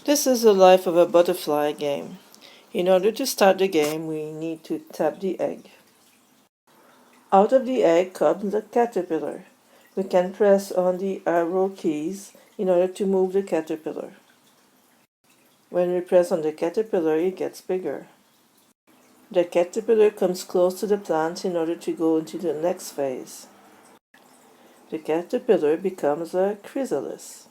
This is the life of a butterfly game. In order to start the game, we need to tap the egg. Out of the egg comes the caterpillar. We can press on the arrow keys in order to move the caterpillar. When we press on the caterpillar, it gets bigger. The caterpillar comes close to the plant in order to go into the next phase. The caterpillar becomes a chrysalis.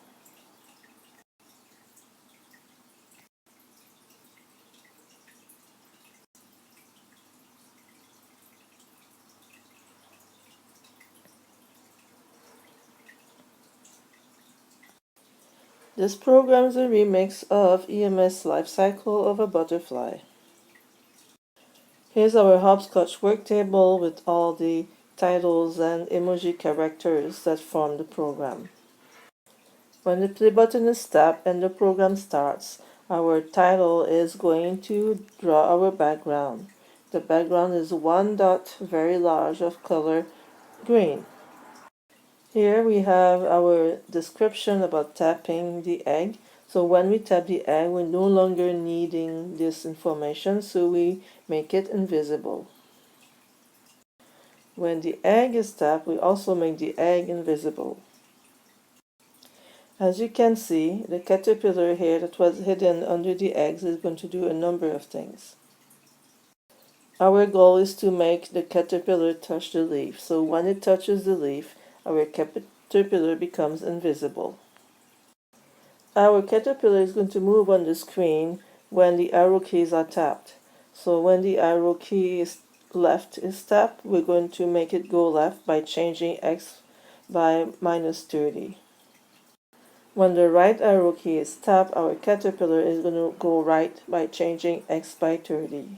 This program is a remix of EMS Life Cycle of a Butterfly. Here's our hopscotch work table with all the titles and emoji characters that form the program. When the play button is tapped and the program starts, our title is going to draw our background. The background is one dot very large of color green. Here we have our description about tapping the egg. So when we tap the egg, we're no longer needing this information, so we make it invisible. When the egg is tapped, we also make the egg invisible. As you can see, the caterpillar here that was hidden under the eggs is going to do a number of things. Our goal is to make the caterpillar touch the leaf, so when it touches the leaf, our caterpillar becomes invisible. Our caterpillar is going to move on the screen when the arrow keys are tapped. So when the arrow key is left is tapped, we're going to make it go left by changing X by -30. When the right arrow key is tapped, our caterpillar is going to go right by changing X by 30.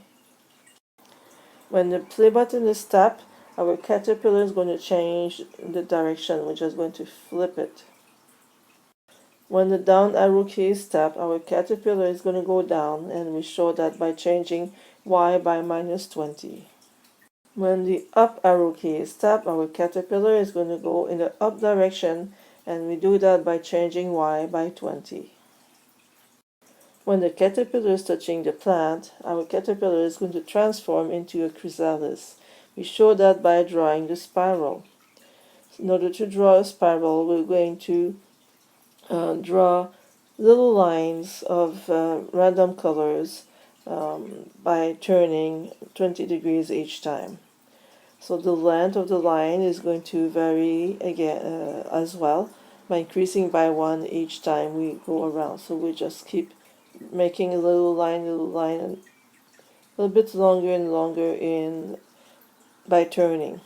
When the play button is tapped, our caterpillar is going to change the direction, which is going to flip it. When the down arrow key is tapped, our caterpillar is going to go down, and we show that by changing Y by -20. When the up arrow key is tapped, our caterpillar is going to go in the up direction, and we do that by changing Y by 20. When the caterpillar is touching the plant, our caterpillar is going to transform into a chrysalis. We show that by drawing the spiral. In order to draw a spiral, we're going to draw little lines of random colors by turning 20 degrees each time. So the length of the line is going to vary again as well by increasing by 1 each time we go around. So we just keep making a little line, and a little bit longer and longer in by turning.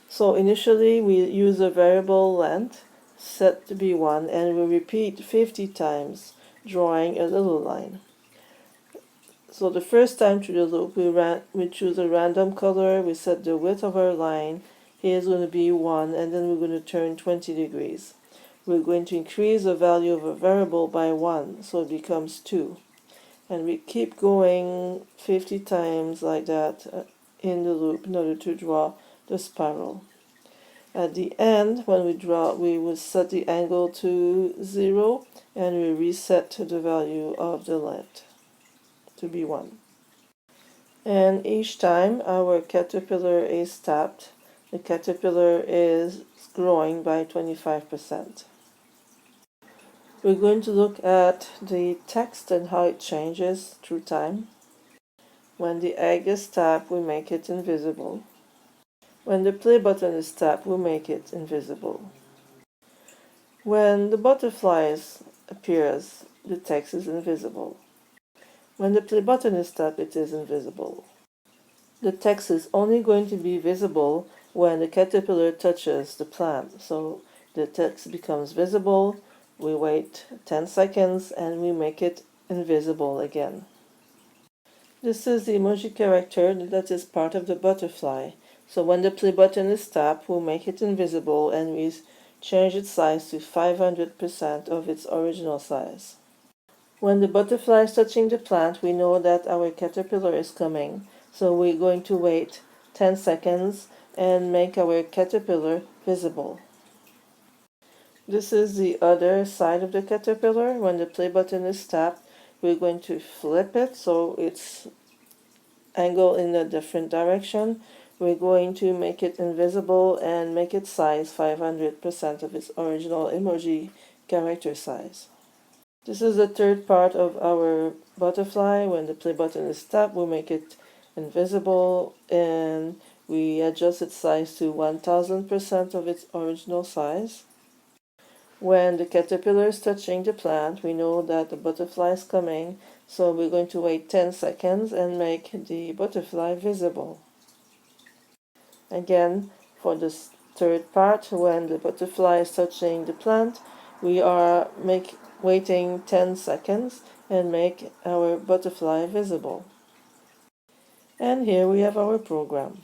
So initially we use a variable length set to be 1, and we repeat 50 times, drawing a little line. So the first time through the loop, we choose a random color, we set the width of our line, here is going to be 1, and then we're going to turn 20 degrees. We're going to increase the value of a variable by 1, so it becomes 2. And we keep going 50 times like that in the loop in order to draw the spiral. At the end, when we draw, we will set the angle to 0, and we reset the value of the length to be 1. And each time our caterpillar is tapped, the caterpillar is growing by 25%. We're going to look at the text and how it changes through time. When the egg is tapped, we make it invisible. When the play button is tapped, we make it invisible. When the butterfly appears, the text is invisible. When the play button is tapped, it is invisible. The text is only going to be visible when the caterpillar touches the plant. So the text becomes visible, we wait 10 seconds, and we make it invisible again. This is the emoji character that is part of the butterfly. So when the play button is tapped, we'll make it invisible, and we change its size to 500% of its original size. When the butterfly is touching the plant, we know that our caterpillar is coming. So we're going to wait 10 seconds and make our caterpillar visible. This is the other side of the caterpillar. When the play button is tapped, we're going to flip it so it's angled in a different direction. We're going to make it invisible and make its size 500% of its original emoji character size. This is the third part of our butterfly. When the play button is tapped, we'll make it invisible and we adjust its size to 1000% of its original size. When the caterpillar is touching the plant, we know that the butterfly is coming, so we're going to wait 10 seconds and make the butterfly visible. Again, for this third part, when the butterfly is touching the plant, we are waiting 10 seconds and make our butterfly visible. And here we have our program.